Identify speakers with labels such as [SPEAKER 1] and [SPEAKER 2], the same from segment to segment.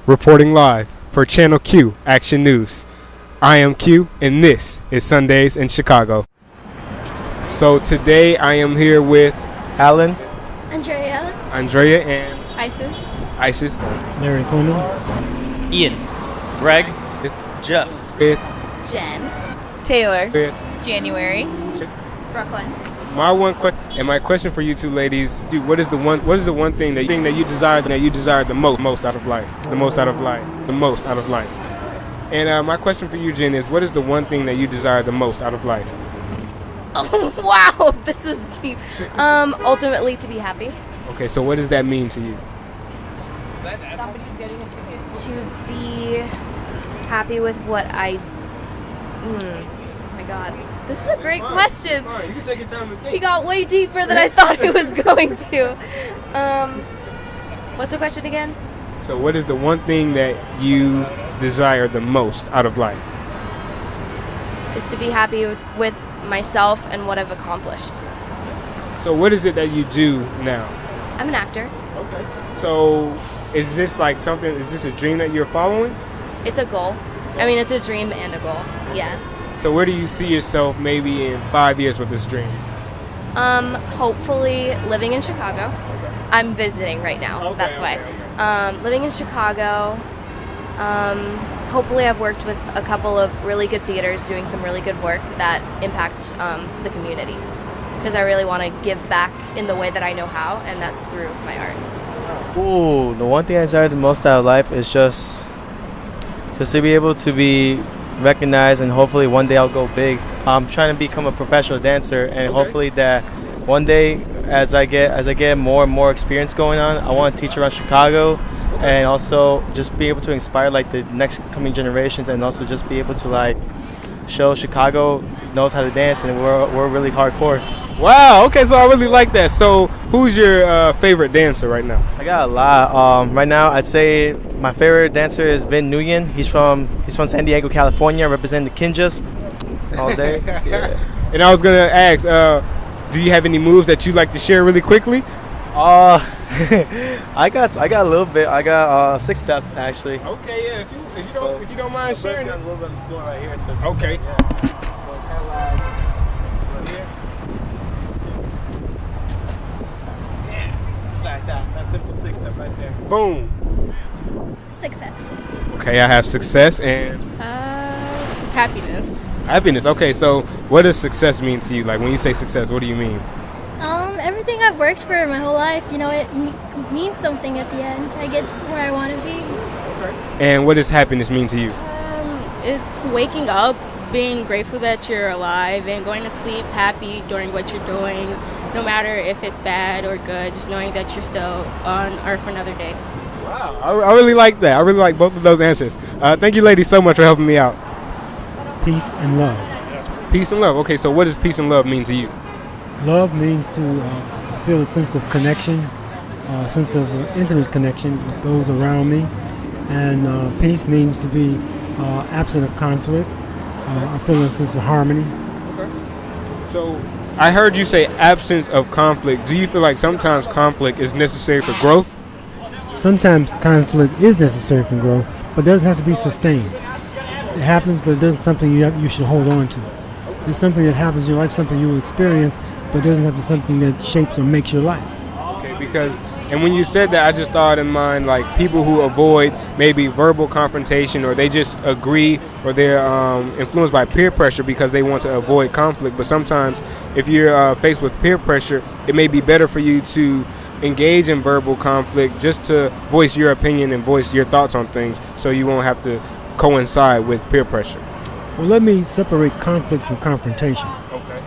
[SPEAKER 1] reporting live for Channel Q Action News. I am Q, and this is Sundays in Chicago. So today I am here with
[SPEAKER 2] Alan,
[SPEAKER 3] Andrea,
[SPEAKER 1] and
[SPEAKER 3] Isis,
[SPEAKER 4] Larry Clemens,
[SPEAKER 5] Ian, Greg,
[SPEAKER 2] Jeff,
[SPEAKER 1] with
[SPEAKER 3] Jen,
[SPEAKER 6] Taylor,
[SPEAKER 1] with
[SPEAKER 6] January,
[SPEAKER 3] Brooklyn.
[SPEAKER 1] my question for you two ladies, what is the one thing that you desire the most out of life? And my question for you, Jen, is what is the one thing that you desire the most out of life?
[SPEAKER 3] Oh, wow, this is deep. Ultimately, to be happy.
[SPEAKER 1] Okay, so what does that mean to you?
[SPEAKER 3] To be happy with what I... Oh my God. This is a great question.
[SPEAKER 1] You can take your time to think.
[SPEAKER 3] He got way deeper than I thought he was going to. What's the question again?
[SPEAKER 1] So what is the one thing that you desire the most out of life?
[SPEAKER 3] Is to be happy with myself and what I've accomplished.
[SPEAKER 1] So what is it that you do now?
[SPEAKER 3] I'm an actor.
[SPEAKER 1] Okay. So is this a dream that you're following?
[SPEAKER 3] It's a goal. I mean, it's a dream and a goal. Yeah.
[SPEAKER 1] So where do you see yourself maybe in 5 years with this dream?
[SPEAKER 3] Hopefully living in Chicago. I'm visiting right now. That's why. Living in Chicago. Hopefully I've worked with a couple of really good theaters doing some really good work that impact the community. Because I really want to give back in the way that I know how, and that's through my art.
[SPEAKER 2] Ooh, the one thing I desire the most out of life is just to be able to be recognized, and hopefully one day I'll go big. I'm trying to become a professional dancer, and hopefully that one day as I get more and more experience going on, I want to teach around Chicago, and also just be able to inspire like the next coming generations, and also just be able to like show Chicago knows how to dance, and we're really hardcore.
[SPEAKER 1] Wow, okay, so I really like that. So who's your favorite dancer right now?
[SPEAKER 2] I got a lot. Right now, I'd say my favorite dancer is Vin Nguyen. He's from San Diego, California, representing the Kinjas all day. Yeah.
[SPEAKER 1] And I was gonna ask, do you have any moves that you'd like to share really quickly?
[SPEAKER 2] I got a little bit. I got 6-step actually.
[SPEAKER 1] Okay, yeah. If you don't mind sharing.
[SPEAKER 2] A little bit on the floor right here. So
[SPEAKER 1] Okay.
[SPEAKER 2] Yeah. So it's kind of like right here. Yeah. It's like that. That simple 6-step right there.
[SPEAKER 1] Boom.
[SPEAKER 3] Success.
[SPEAKER 1] Okay, I have success and
[SPEAKER 6] happiness.
[SPEAKER 1] happiness. Okay, so what does success mean to you? Like when you say success, what do you mean?
[SPEAKER 7] Everything I've worked for my whole life, it means something at the end. I get where I want to be.
[SPEAKER 1] And what does happiness mean to you?
[SPEAKER 6] It's waking up, being grateful that you're alive, and going to sleep happy during what you're doing, no matter if it's bad or good, just knowing that you're still on earth for another day.
[SPEAKER 1] Wow, I really like that. I really like both of those answers. Thank you ladies so much for helping me out.
[SPEAKER 4] peace and love.
[SPEAKER 1] Peace and love. Okay, so what does peace and love mean to you?
[SPEAKER 4] Love means to feel a sense of connection, a sense of intimate connection with those around me. And peace means to be absent of conflict, I feel a sense of harmony.
[SPEAKER 1] Okay. So I heard you say absence of conflict. Do you feel like sometimes conflict is necessary for growth?
[SPEAKER 4] Sometimes conflict is necessary for growth, but it doesn't have to be sustained. It happens, but it isn't something you should hold on to. It's something that happens in your life, something you will experience, but it doesn't have to be something that shapes or makes your life.
[SPEAKER 1] Okay, and when you said that, I just thought in mind like people who avoid maybe verbal confrontation, or they just agree, or they're influenced by peer pressure because they want to avoid conflict. But sometimes if you're faced with peer pressure, it may be better for you to engage in verbal conflict just to voice your opinion and voice your thoughts on things, so you won't have to coincide with peer pressure.
[SPEAKER 4] Well, let me separate conflict from confrontation.
[SPEAKER 1] Okay.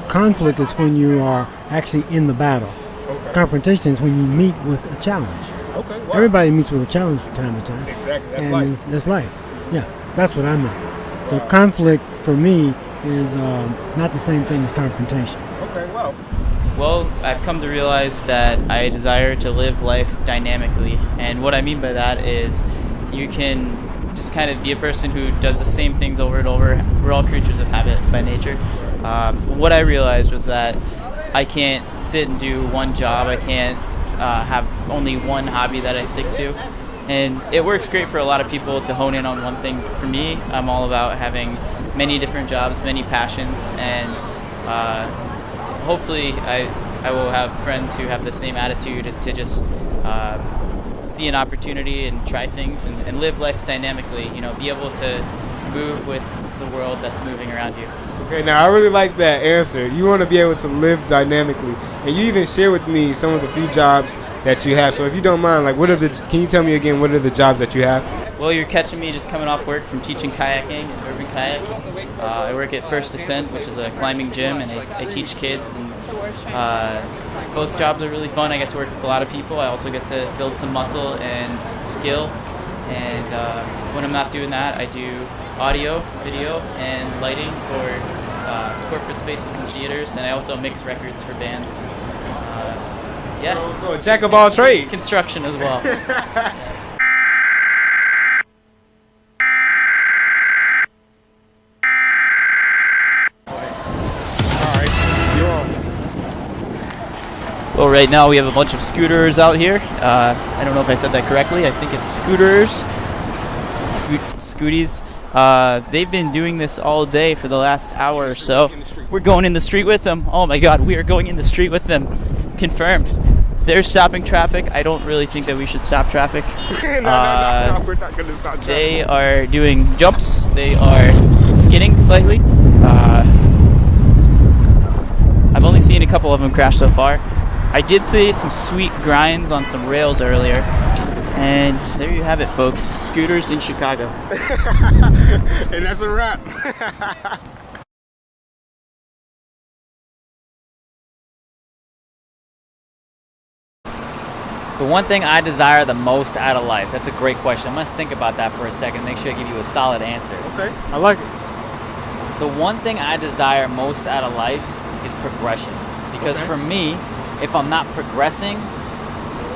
[SPEAKER 4] Conflict is when you are actually in the battle.
[SPEAKER 1] Okay.
[SPEAKER 4] Confrontation is when you meet with a challenge.
[SPEAKER 1] Okay. Wow.
[SPEAKER 4] Everybody meets with a challenge from time to time.
[SPEAKER 1] Exactly. That's
[SPEAKER 4] and
[SPEAKER 1] life.
[SPEAKER 4] That's life. Yeah, that's what I meant. So conflict for me is not the same thing as confrontation.
[SPEAKER 1] Okay. Wow.
[SPEAKER 5] Well, I've come to realize that I desire to live life dynamically, and what I mean by that is you can just kind of be a person who does the same things over and over. We're all creatures of habit by nature. What I realized was that I can't sit and do one job. I can't have only one hobby that I stick to. And it works great for a lot of people to hone in on one thing. For me, I'm all about having many different jobs, many passions, and hopefully I will have friends who have the same attitude to just see an opportunity and try things and live life dynamically, be able to move with the world that's moving around you.
[SPEAKER 1] Okay, now I really like that answer. You want to be able to live dynamically, and you even share with me some of the few jobs that you have. So if you don't mind, like, can you tell me again, what are the jobs that you have?
[SPEAKER 5] Well, you're catching me just coming off work from teaching kayaking and urban kayaks. I work at First Descent, which is a climbing gym, and I teach kids. And both jobs are really fun. I get to work with a lot of people. I also get to build some muscle and skill. And when I'm not doing that, I do audio, video, and lighting for corporate spaces and theaters. And I also mix records for bands.
[SPEAKER 1] So a jack of all trades.
[SPEAKER 5] Construction as well. Well, right now we have a bunch of scooters out here. I don't know if I said that correctly. I think it's scooters. Scooties. They've been doing this all day for the last hour or so. We're going in the street with them. Oh my God, we are going in the street with them. Confirmed. They're stopping traffic. I don't really think that we should stop traffic.
[SPEAKER 1] No, we're not going to stop traffic.
[SPEAKER 5] They are doing jumps. They are skidding slightly. I've only seen a couple of them crash so far. I did see some sweet grinds on some rails earlier. And there you have it, folks. Scooters in Chicago.
[SPEAKER 1] And that's a wrap.
[SPEAKER 8] The one thing I desire the most out of life. That's a great question. I must think about that for a second. Make sure I give you a solid answer.
[SPEAKER 1] Okay, I like it.
[SPEAKER 8] The one thing I desire most out of life is progression. Because for me, if I'm not progressing,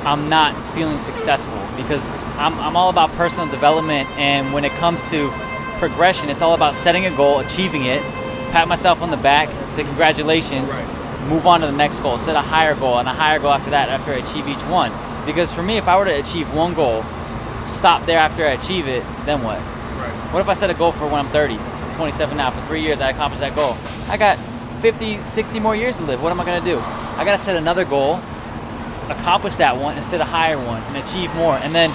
[SPEAKER 8] I'm not feeling successful. Because I'm all about personal development, and when it comes to progression, it's all about setting a goal, achieving it, pat myself on the back, say congratulations, move on to the next goal, set a higher goal, and a higher goal after that after I achieve each one. Because for me, if I were to achieve one goal, stop there after I achieve it, then what? What if I set a goal for when I'm 30, 27 now, for 3 years I accomplished that goal? I got 50, 60 more years to live. What am I going to do? I got to set another goal, accomplish that one, and set a higher one, and achieve more. And then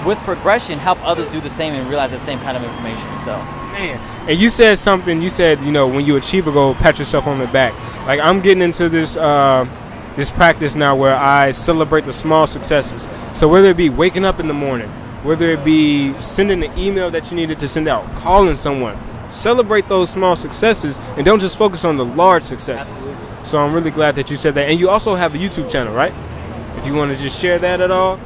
[SPEAKER 8] with progression, help others do the same and realize the same kind of information. So,
[SPEAKER 1] man. And you said something, when you achieve a goal, pat yourself on the back. Like, I'm getting into this this practice now where I celebrate the small successes. So whether it be waking up in the morning, whether it be sending an email that you needed to send out, calling someone, celebrate those small successes and don't just focus on the large successes.
[SPEAKER 8] Absolutely.
[SPEAKER 1] So I'm really glad that you said that. And you also have a YouTube channel, right? If you want to just share that at all.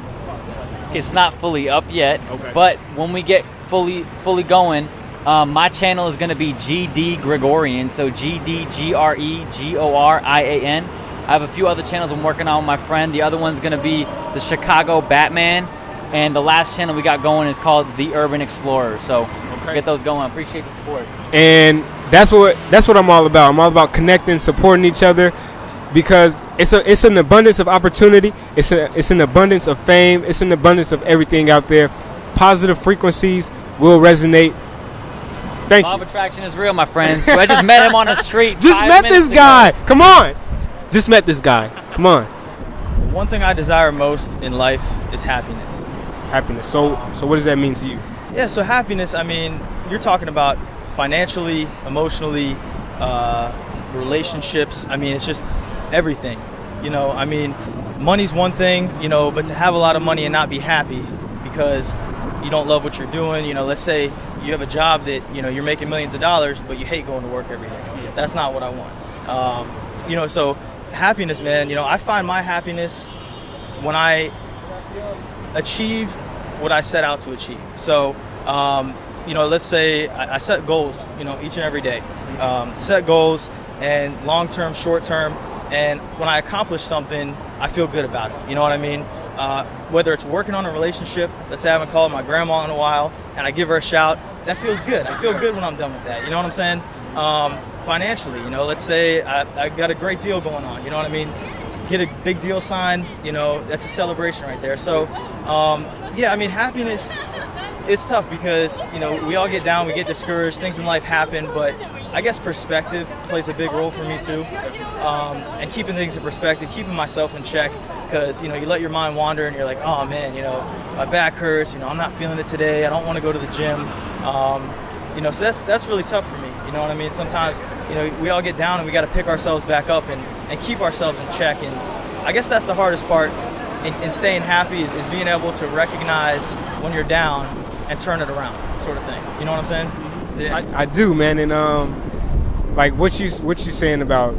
[SPEAKER 8] it's not fully up yet, but when we get fully going, my channel is going to be GD Gregorian, so GDGREGORIAN. I have a few other channels I'm working on with my friend. The other one's going to be the Chicago Batman, and the last channel we got going is called The Urban Explorer. So get those going. I appreciate the support.
[SPEAKER 1] And that's what I'm all about. I'm all about connecting, supporting each other, because it's an abundance of opportunity. It's an abundance of fame. It's an abundance of everything out there. Positive frequencies will resonate. Thank you.
[SPEAKER 8] Law of attraction is real, my friends. So I just met him on the street.
[SPEAKER 1] Just met this guy. Come on. Just met this guy. Come on.
[SPEAKER 2] One thing I desire most in life is happiness.
[SPEAKER 1] Happiness. So what does that mean to you?
[SPEAKER 2] Yeah, so happiness, I mean, you're talking about financially, emotionally, relationships. I mean, it's just everything. You know, I mean, money's one thing, you know, but to have a lot of money and not be happy because you don't love what you're doing, you know, let's say you have a job that, you know, you're making millions of dollars, but you hate going to work every day. That's not what I want. You know, so happiness, man, you know, I find my happiness when I achieve what I set out to achieve. So, you know, let's say I set goals, you know, each and every day. Set goals and long-term, short-term, and when I accomplish something, I feel good about it. You know what I mean? Whether it's working on a relationship, let's say I haven't called my grandma in a while, and I give her a shout, that feels good. I feel good when I'm done with that. You know what I'm saying? Financially, you know, let's say I got a great deal going on. You know what I mean?
[SPEAKER 9] get a big deal signed, that's a celebration right there. So, yeah, I mean, happiness is tough because, we all get down, we get discouraged, things in life happen, but I guess perspective plays a big role for me too. And keeping things in perspective, keeping myself in check, because, you let your mind wander and you're like, oh man, my back hurts, I'm not feeling it today, I don't want to go to the gym. So that's really tough for me, you know what I mean? Sometimes, we all get down and we got to pick ourselves back up and keep ourselves in check. And I guess that's the hardest part in staying happy is being able to recognize when you're down and turn it around, sort of thing. You know what I'm saying? Yeah.
[SPEAKER 1] I do, man. And like what you saying about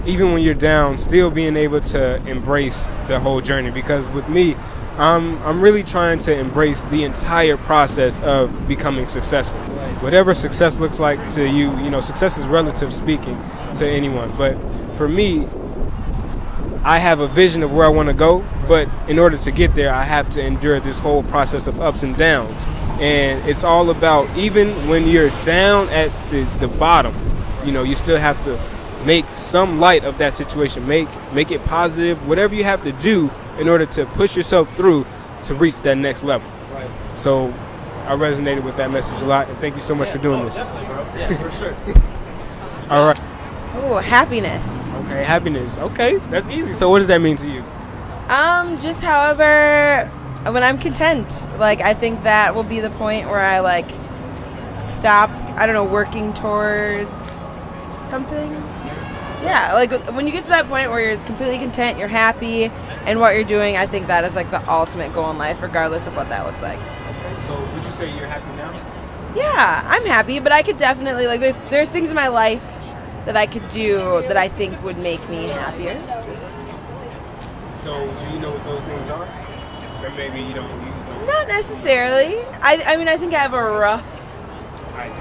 [SPEAKER 1] even when you're down, still being able to embrace the whole journey. Because with me, I'm really trying to embrace the entire process of becoming successful. Whatever success looks like to you, success is relative speaking to anyone. But for me, I have a vision of where I want to go, but in order to get there, I have to endure this whole process of ups and downs. And it's all about, even when you're down at the bottom, you still have to make some light of that situation, make it positive, whatever you have to do in order to push yourself through to reach that next level.
[SPEAKER 9] Right.
[SPEAKER 1] So I resonated with that message a lot, and thank you so much for doing this.
[SPEAKER 9] Definitely, bro. Yeah, for sure.
[SPEAKER 1] All right.
[SPEAKER 10] Oh, happiness.
[SPEAKER 1] Okay, happiness. Okay, that's easy. So what does that mean to you?
[SPEAKER 10] Just however, when I'm content. Like, I think that will be the point where I, stop, working towards something. Yeah, when you get to that point where you're completely content, you're happy, and what you're doing, I think that is, the ultimate goal in life, regardless of what that looks like.
[SPEAKER 1] Okay, so would you say you're happy now?
[SPEAKER 10] Yeah, I'm happy, but I could definitely, there's things in my life that I could do that I think would make me happier.
[SPEAKER 1] So do you know what those things are? Or maybe you don't.
[SPEAKER 10] Not necessarily. I think I have a rough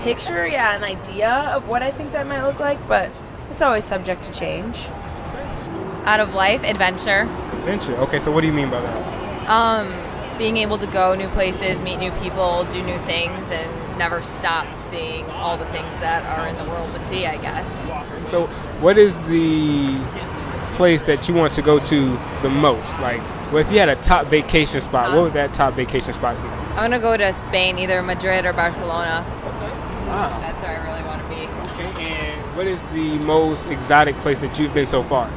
[SPEAKER 10] picture, an idea of what I think that might look like, but it's always subject to change.
[SPEAKER 11] Out of life, adventure.
[SPEAKER 1] Adventure. Okay, so what do you mean by that?
[SPEAKER 11] Being able to go new places, meet new people, do new things, and never stop seeing all the things that are in the world to see, I guess.
[SPEAKER 1] So what is the place that you want to go to the most? If you had a top vacation spot, what would that top vacation spot be?
[SPEAKER 11] I'm going to go to Spain, either Madrid or Barcelona.
[SPEAKER 1] Okay. Wow.
[SPEAKER 11] That's where I really want to be.
[SPEAKER 1] Okay, and what is the most exotic place that you've been so far?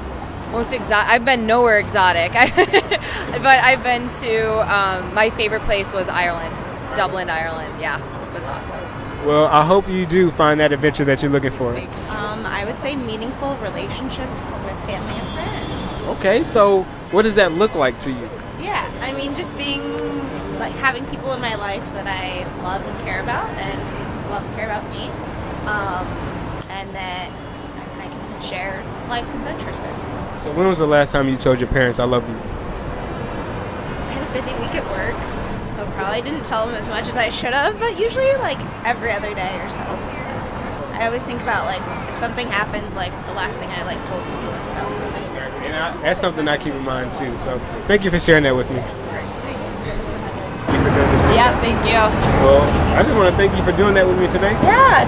[SPEAKER 11] Most exotic? I've been nowhere exotic. But I've been to, my favorite place was Ireland, Dublin, Ireland. Yeah, it was awesome.
[SPEAKER 1] Well, I hope you do find that adventure that you're looking for.
[SPEAKER 12] I would say meaningful relationships with family and friends.
[SPEAKER 1] Okay, so what does that look like to you?
[SPEAKER 12] Yeah, just being, having people in my life that I love and care about and love and care about me. And that I can share life's adventures with.
[SPEAKER 1] So when was the last time you told your parents, I love you?
[SPEAKER 12] I had a busy week at work, so probably didn't tell them as much as I should have, but usually every other day or so. I always think about if something happens, the last thing I told someone. So.
[SPEAKER 1] Exactly. And that's something I keep in mind too. So thank you for sharing that with me.
[SPEAKER 11] Yeah, thank you.
[SPEAKER 1] Well, I just want to thank you for doing that with me today.
[SPEAKER 10] Yeah.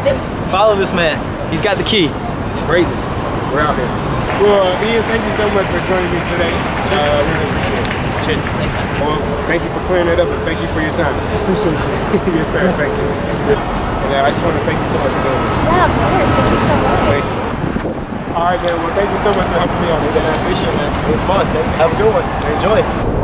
[SPEAKER 9] Follow this man. He's got the key.
[SPEAKER 1] Greatness. We're out here. Well, Ian, thank you so much for joining me today. Really appreciate it.
[SPEAKER 9] Cheers. Thanks, man.
[SPEAKER 1] Well, thank you for clearing that up, and thank you for your time.
[SPEAKER 4] Appreciate you.
[SPEAKER 1] Yes, sir. Thank you. And I just want to thank you so much for doing this.
[SPEAKER 3] Yeah, of course. Thank you so much.
[SPEAKER 1] Thank you. All right, man. Well, thank you so much for helping me on today.
[SPEAKER 9] I appreciate it, man. It was fun. Have a good one. Enjoy.